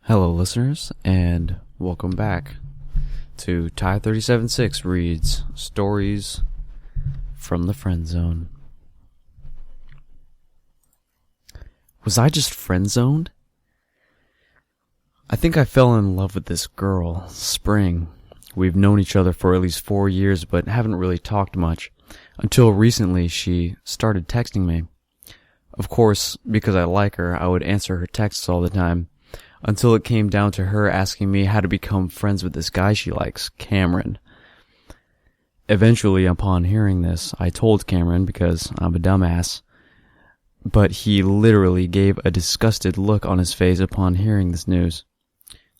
Hello, listeners, and welcome back to Ty 37.6 reads Stories from the Friendzone. Was I just friend-zoned? I think I fell in love with this girl, Spring. We've known each other for at least 4 years, but haven't really talked much. Until recently, she started texting me. Of course, because I like her, I would answer her texts all the time. Until it came down to her asking me how to become friends with this guy she likes, Cameron. Eventually, upon hearing this, I told Cameron because I'm a dumbass, but he literally gave a disgusted look on his face upon hearing this news.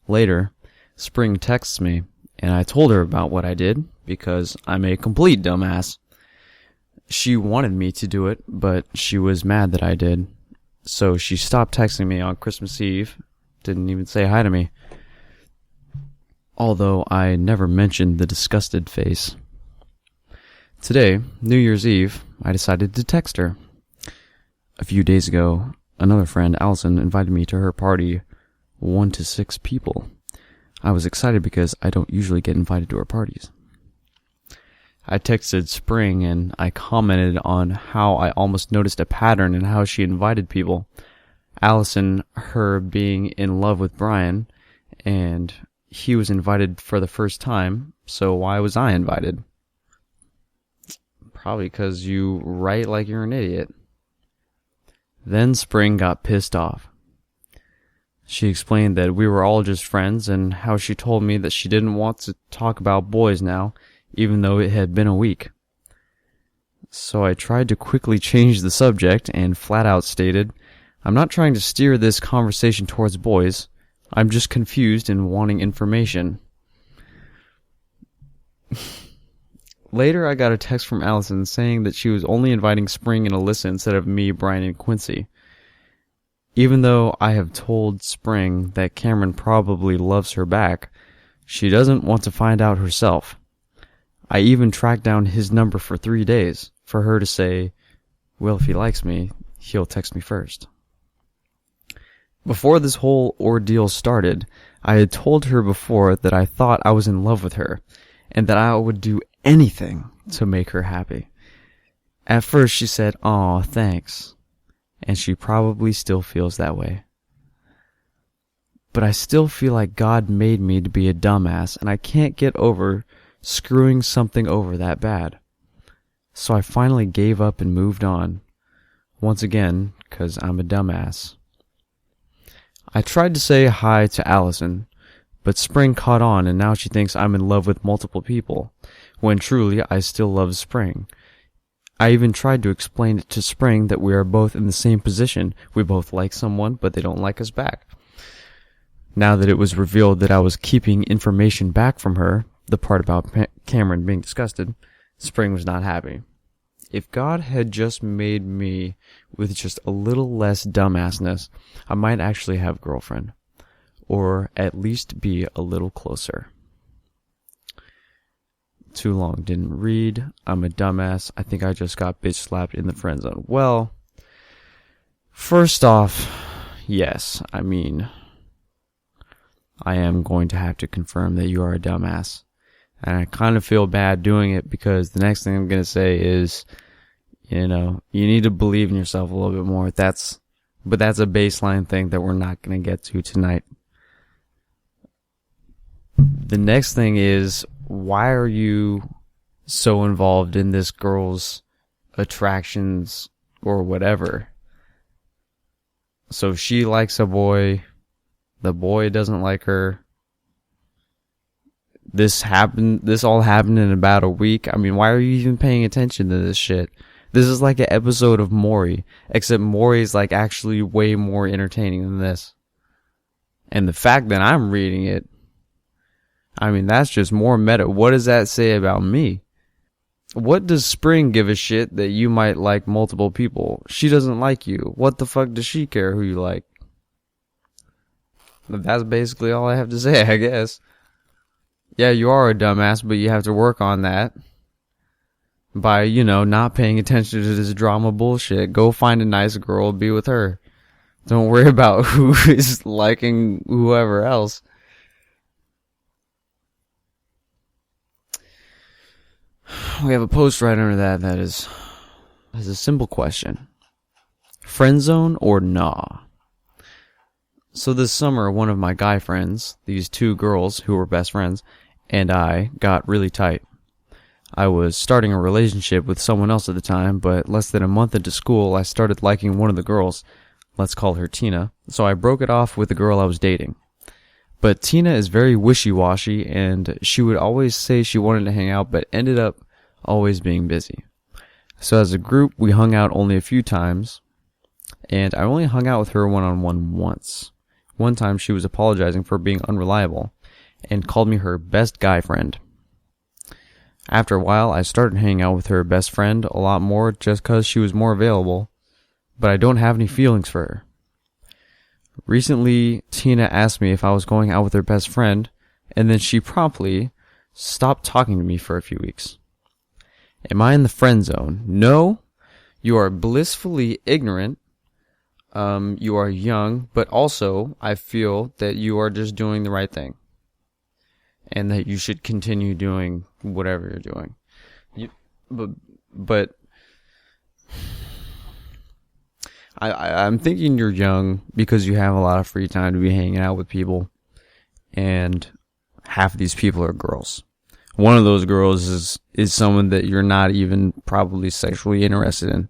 Later, Spring texts me, and I told her about what I did because I'm a complete dumbass. She wanted me to do it, but she was mad that I did, so she stopped texting me on Christmas Eve. Didn't even say hi to me. Although I never mentioned the disgusted face. Today, New Year's Eve, I decided to text her. A few days ago, another friend, Allison, invited me to her party, 1 to 6 people. I was excited because I don't usually get invited to her parties. I texted Spring and I commented on how I almost noticed a pattern in how she invited people. Allison, her being in love with Brian, and he was invited for the first time, so why was I invited? Probably because you write like you're an idiot. Then Spring got pissed off. She explained that we were all just friends and how she told me that she didn't want to talk about boys now, even though it had been a week. So I tried to quickly change the subject and flat out stated, I'm not trying to steer this conversation towards boys. I'm just confused and wanting information. Later, I got a text from Allison saying that she was only inviting Spring and Alyssa instead of me, Brian, and Quincy. Even though I have told Spring that Cameron probably loves her back, she doesn't want to find out herself. I even tracked down his number for 3 days for her to say, well, if he likes me, he'll text me first. Before this whole ordeal started, I had told her before that I thought I was in love with her, and that I would do anything to make her happy. At first she said, "Aw, thanks," and she probably still feels that way. But I still feel like God made me to be a dumbass, and I can't get over screwing something over that bad. So I finally gave up and moved on. Once again, 'cause I'm a dumbass. I tried to say hi to Allison, but Spring caught on and now she thinks I'm in love with multiple people, when truly I still love Spring. I even tried to explain it to Spring that we are both in the same position. We both like someone, but they don't like us back. Now that it was revealed that I was keeping information back from her, the part about Cameron being disgusted, Spring was not happy. If God had just made me with just a little less dumbassness, I might actually have a girlfriend. Or at least be a little closer. Too long, didn't read. I'm a dumbass. I think I just got bitch slapped in the friend zone. Well, first off, yes. I mean, I am going to have to confirm that you are a dumbass. And I kind of feel bad doing it because the next thing I'm going to say is, you need to believe in yourself a little bit more. But that's a baseline thing that we're not going to get to tonight. The next thing is, why are you so involved in this girl's attractions or whatever? So she likes a boy, the boy doesn't like her. This all happened in about a week. I mean, why are you even paying attention to this shit? This is like an episode of Maury, except Maury's like actually way more entertaining than this. And the fact that I'm reading it, I mean, that's just more meta. What does that say about me? What does Spring give a shit that you might like multiple people? She doesn't like you. What the fuck does she care who you like? That's basically all I have to say, I guess. Yeah, you are a dumbass, but you have to work on that by, not paying attention to this drama bullshit. Go find a nice girl, be with her. Don't worry about who is liking whoever else. We have a post right under that is a simple question. Friendzone or nah? So this summer, one of my guy friends, these two girls who were best friends, and I got really tight. I was starting a relationship with someone else at the time, but less than a month into school, I started liking one of the girls. Let's call her Tina. So I broke it off with the girl I was dating. But Tina is very wishy-washy, and she would always say she wanted to hang out, but ended up always being busy. So as a group, we hung out only a few times, and I only hung out with her one-on-one once. One time she was apologizing for being unreliable, and called me her best guy friend. After a while, I started hanging out with her best friend a lot more just because she was more available, but I don't have any feelings for her. Recently, Tina asked me if I was going out with her best friend, and then she promptly stopped talking to me for a few weeks. Am I in the friend zone? No. You are blissfully ignorant. You are young, but also I feel that you are just doing the right thing. And that you should continue doing whatever you're doing. But I'm thinking you're young because you have a lot of free time to be hanging out with people. And half of these people are girls. One of those girls is someone that you're not even probably sexually interested in.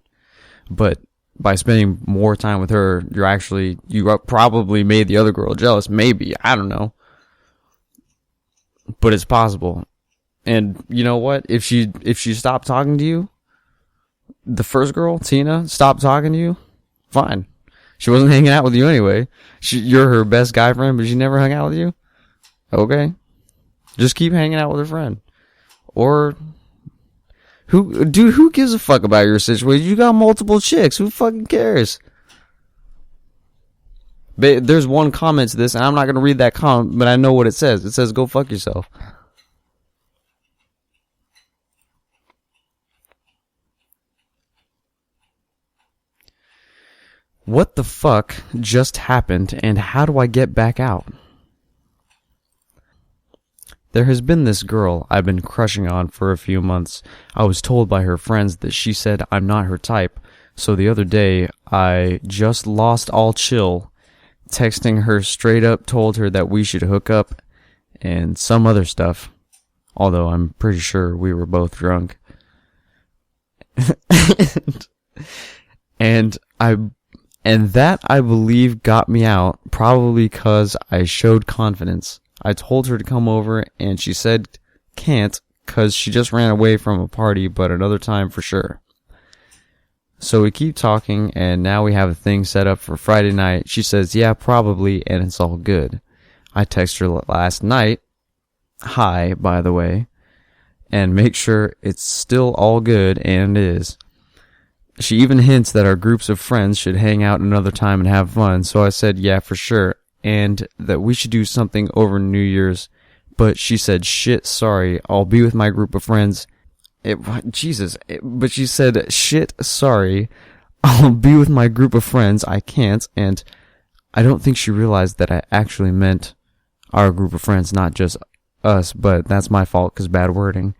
But by spending more time with her, you probably made the other girl jealous. Maybe. I don't know. But it's possible. And you know what? If she stopped talking to you, the first girl, Tina, stopped talking to you, fine. She wasn't hanging out with you anyway. You're her best guy friend, but she never hung out with you? Okay. Just keep hanging out with her friend. Or who gives a fuck about your situation? You got multiple chicks. Who fucking cares? There's one comment to this, and I'm not going to read that comment, but I know what it says. It says, go fuck yourself. What the fuck just happened, and how do I get back out? There has been this girl I've been crushing on for a few months. I was told by her friends that she said I'm not her type, so the other day I just lost all chill, texting her straight up, told her that we should hook up and some other stuff, although I'm pretty sure we were both drunk. and that, I believe, got me out, probably because I showed confidence. I told her to come over, and she said can't, because she just ran away from a party, but another time for sure. So we keep talking, and now we have a thing set up for Friday night. She says, yeah, probably, and it's all good. I text her last night, hi, by the way, and make sure it's still all good, and it is. She even hints that our groups of friends should hang out another time and have fun, so I said, yeah, for sure, and that we should do something over New Year's, but she said, shit, sorry, I'll be with my group of friends. But she said, shit, sorry, I'll be with my group of friends, I can't, and I don't think she realized that I actually meant our group of friends, not just us, but that's my fault, because bad wording.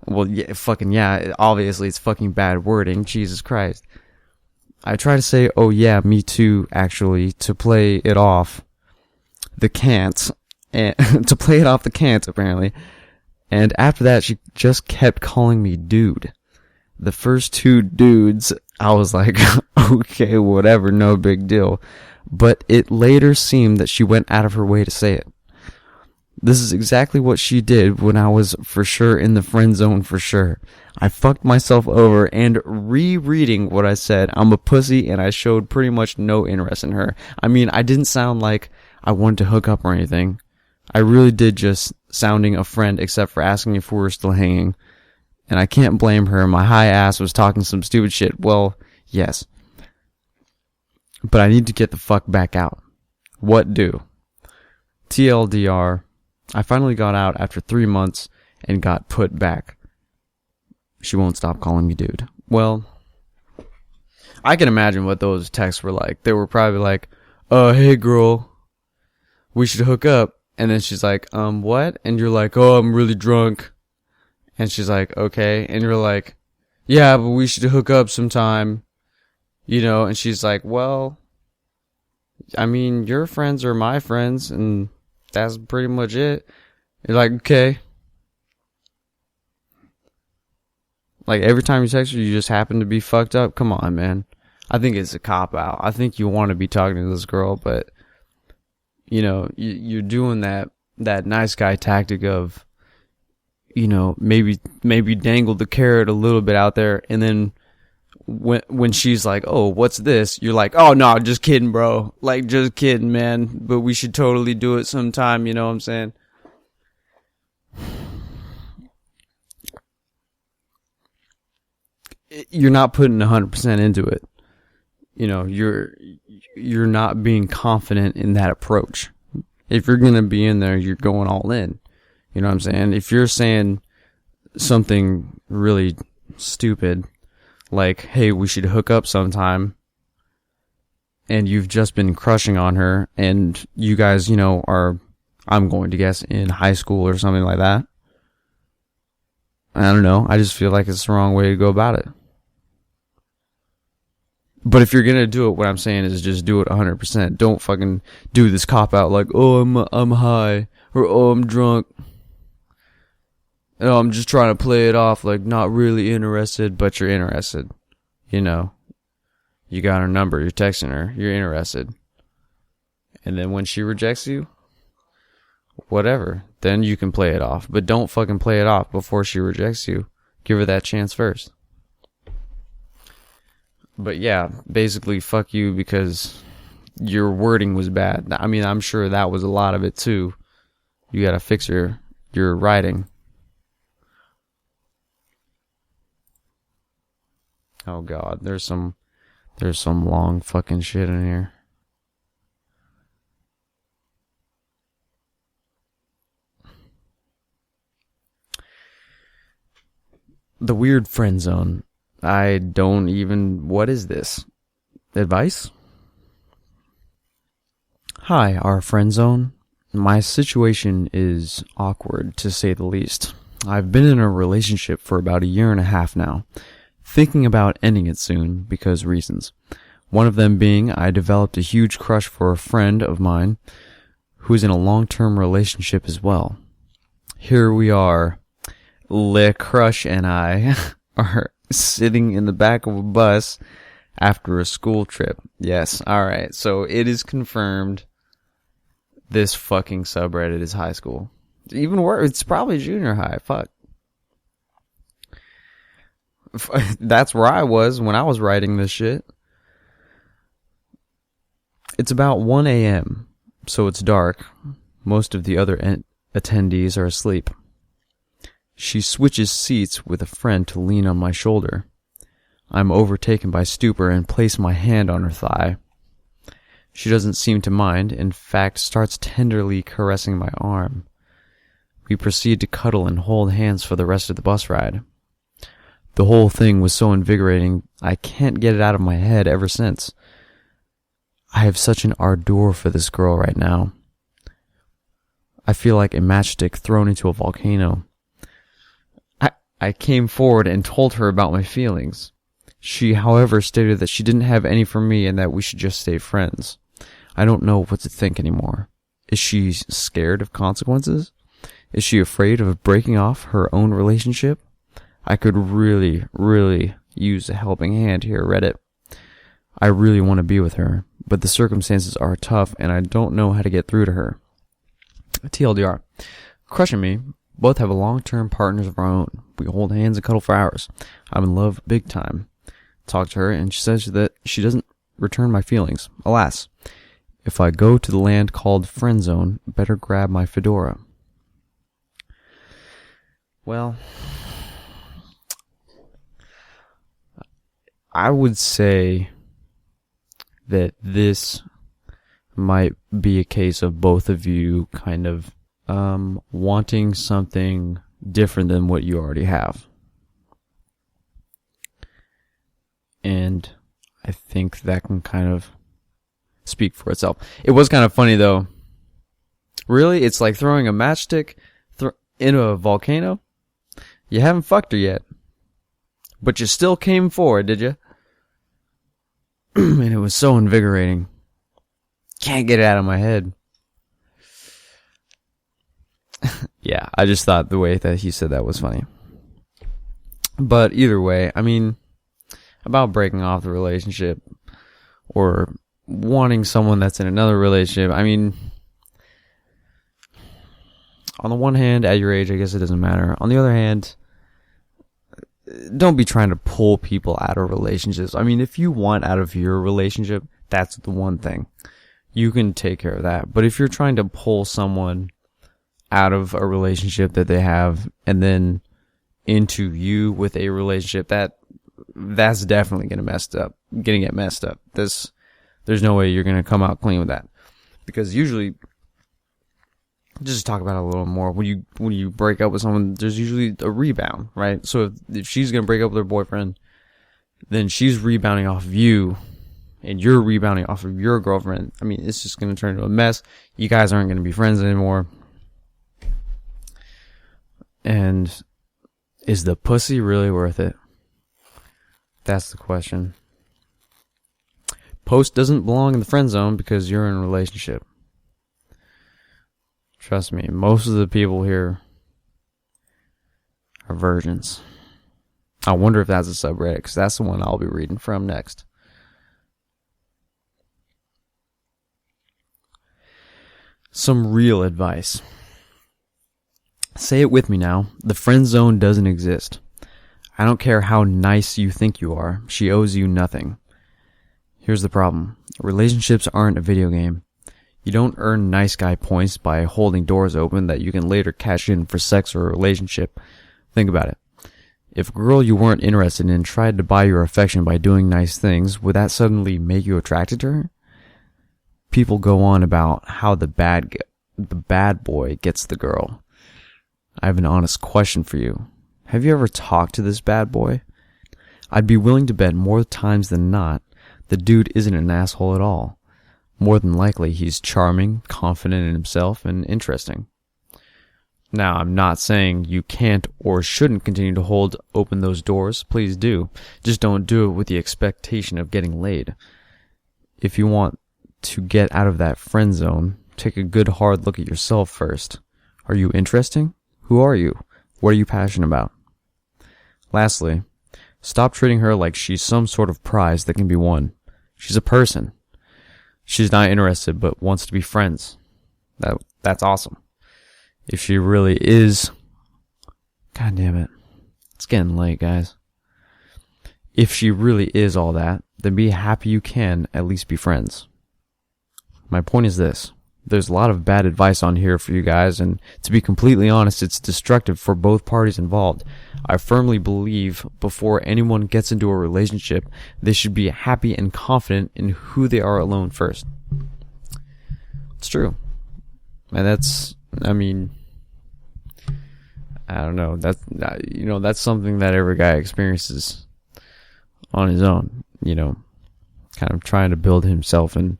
Well, yeah, obviously it's fucking bad wording, Jesus Christ. I try to say, oh yeah, me too, actually, to play it off the can't, and to play it off the can't, apparently. And after that, she just kept calling me dude. The first two dudes, I was like, okay, whatever, no big deal. But it later seemed that she went out of her way to say it. This is exactly what she did when I was for sure in the friend zone for sure. I fucked myself over, and rereading what I said, I'm a pussy and I showed pretty much no interest in her. I mean, I didn't sound like I wanted to hook up or anything. I really did just sounding a friend, except for asking if we were still hanging. And I can't blame her. My high ass was talking some stupid shit. Well, yes. But I need to get the fuck back out. What do? TLDR, I finally got out after 3 months and got put back. She won't stop calling me dude. Well, I can imagine what those texts were like. They were probably like, hey girl, we should hook up. And then she's like, what? And you're like, oh, I'm really drunk. And she's like, okay. And you're like, yeah, but we should hook up sometime. You know, and she's like, well, I mean, your friends are my friends, and that's pretty much it. You're like, okay. Like, every time you text her, you just happen to be fucked up? Come on, man. I think it's a cop-out. I think you want to be talking to this girl, but, you know, you're doing that nice guy tactic of, you know, maybe dangle the carrot a little bit out there, and then when she's like, oh, what's this? You're like, oh, no, just kidding, bro. Like, just kidding, man. But we should totally do it sometime, you know what I'm saying? You're not putting 100% into it. You know, you're not being confident in that approach. If you're going to be in there, you're going all in. You know what I'm saying? If you're saying something really stupid, like, hey, we should hook up sometime, and you've just been crushing on her, and you guys, you know, are, I'm going to guess, in high school or something like that. I don't know. I just feel like it's the wrong way to go about it. But if you're going to do it, what I'm saying is just do it 100%. Don't fucking do this cop-out like, oh, I'm high, or oh, I'm drunk. Oh, I'm just trying to play it off like not really interested, but you're interested. You know, you got her number, you're texting her, you're interested. And then when she rejects you, whatever, then you can play it off. But don't fucking play it off before she rejects you. Give her that chance first. But yeah, basically fuck you because your wording was bad. I mean, I'm sure that was a lot of it too. You gotta fix your writing. Oh god, there's some long fucking shit in here. The weird friend zone. I don't even... What is this? Advice? Hi, our friend zone. My situation is awkward, to say the least. I've been in a relationship for about 1.5 years now, thinking about ending it soon because reasons. One of them being I developed a huge crush for a friend of mine who's in a long-term relationship as well. Here we are. Le Crush and I are sitting in the back of a bus after a school trip. Yes, alright. So it is confirmed this fucking subreddit is high school. Even worse, it's probably junior high. Fuck. That's where I was when I was writing this shit. It's about 1 a.m., so it's dark. Most of the other attendees are asleep. She switches seats with a friend to lean on my shoulder. I'm overtaken by stupor and place my hand on her thigh. She doesn't seem to mind, in fact starts tenderly caressing my arm. We proceed to cuddle and hold hands for the rest of the bus ride. The whole thing was so invigorating, I can't get it out of my head ever since. I have such an ardor for this girl right now. I feel like a matchstick thrown into a volcano. I came forward and told her about my feelings. She, however, stated that she didn't have any for me and that we should just stay friends. I don't know what to think anymore. Is she scared of consequences? Is she afraid of breaking off her own relationship? I could really, really use a helping hand here, Reddit. I really want to be with her, but the circumstances are tough and I don't know how to get through to her. TLDR. Crushing me. Both have a long-term partners of our own. We hold hands and cuddle for hours. I'm in love big time. Talk to her and she says that she doesn't return my feelings. Alas, if I go to the land called Friendzone, better grab my fedora. Well, I would say that this might be a case of both of you kind of wanting something different than what you already have. And I think that can kind of speak for itself. It was kind of funny though. Really? It's like throwing a matchstick in a volcano? You haven't fucked her yet. But you still came forward, did you? And it was so invigorating. Can't get it out of my head. Yeah, I just thought the way that he said that was funny. But either way, I mean, about breaking off the relationship or wanting someone that's in another relationship, I mean, on the one hand, at your age, I guess it doesn't matter. On the other hand, don't be trying to pull people out of relationships. I mean, if you want out of your relationship, that's the one thing. You can take care of that. But if you're trying to pull someone out of a relationship that they have and then into you with a relationship, that's definitely gonna get messed up. There's no way you're gonna come out clean with that. Because usually, just talk about it a little more. When you break up with someone, there's usually a rebound, right? So if she's gonna break up with her boyfriend, then she's rebounding off of you, and you're rebounding off of your girlfriend. I mean, it's just gonna turn into a mess. You guys aren't gonna be friends anymore. And is the pussy really worth it? That's the question. Post doesn't belong in the friend zone because you're in a relationship. Trust me, most of the people here are virgins. I wonder if that's a subreddit, because that's the one I'll be reading from next. Some real advice. Say it with me now. The friend zone doesn't exist. I don't care how nice you think you are. She owes you nothing. Here's the problem. Relationships aren't a video game. You don't earn nice guy points by holding doors open that you can later cash in for sex or a relationship. Think about it. If a girl you weren't interested in tried to buy your affection by doing nice things, would that suddenly make you attracted to her? People go on about how the bad boy gets the girl. I have an honest question for you. Have you ever talked to this bad boy? I'd be willing to bet more times than not the dude isn't an asshole at all. More than likely, he's charming, confident in himself, and interesting. Now, I'm not saying you can't or shouldn't continue to hold open those doors. Please do. Just don't do it with the expectation of getting laid. If you want to get out of that friend zone, take a good hard look at yourself first. Are you interesting? Who are you? What are you passionate about? Lastly, stop treating her like she's some sort of prize that can be won. She's a person. She's not interested but wants to be friends. That's awesome. If she really is... God damn it. It's getting late, guys. If she really is all that, then be happy you can at least be friends. My point is this. There's a lot of bad advice on here for you guys, and to be completely honest, it's destructive for both parties involved. I firmly believe before anyone gets into a relationship, they should be happy and confident in who they are alone first. It's true. And I don't know. That's something that every guy experiences on his own, kind of trying to build himself and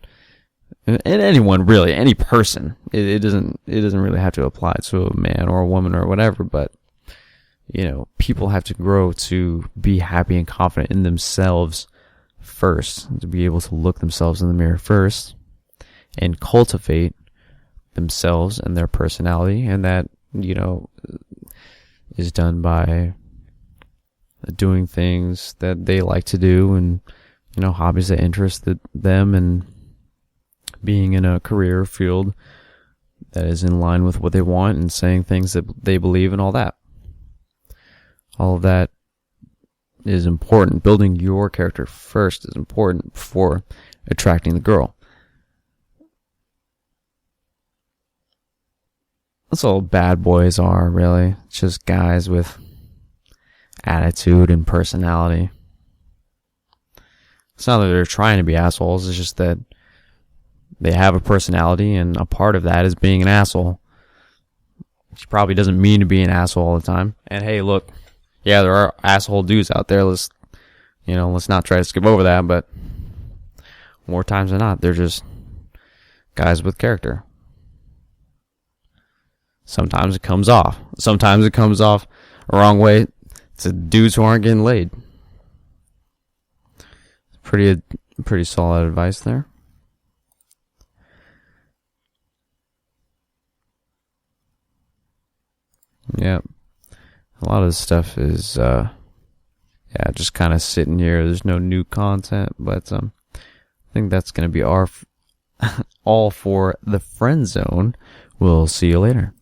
anyone really, any person. It doesn't really have to apply to a man or a woman or whatever, but people have to grow to be happy and confident in themselves first, to be able to look themselves in the mirror first and cultivate themselves and their personality, and that is done by doing things that they like to do and hobbies that interest them, and being in a career field that is in line with what they want, and saying things that they believe in, all that. All of that is important. Building your character first is important before attracting the girl. That's all bad boys are, really. It's just guys with attitude and personality. It's not that they're trying to be assholes, it's just that they have a personality, and a part of that is being an asshole. She probably doesn't mean to be an asshole all the time. And hey, look, yeah, there are asshole dudes out there. Let's not try to skip over that, but more times than not, they're just guys with character. Sometimes it comes off. Sometimes it comes off a wrong way to dudes who aren't getting laid. Pretty solid advice there. Yep. A lot of this stuff is just kind of sitting here. There's no new content, but I think that's going to be all for the Friend Zone. We'll see you later.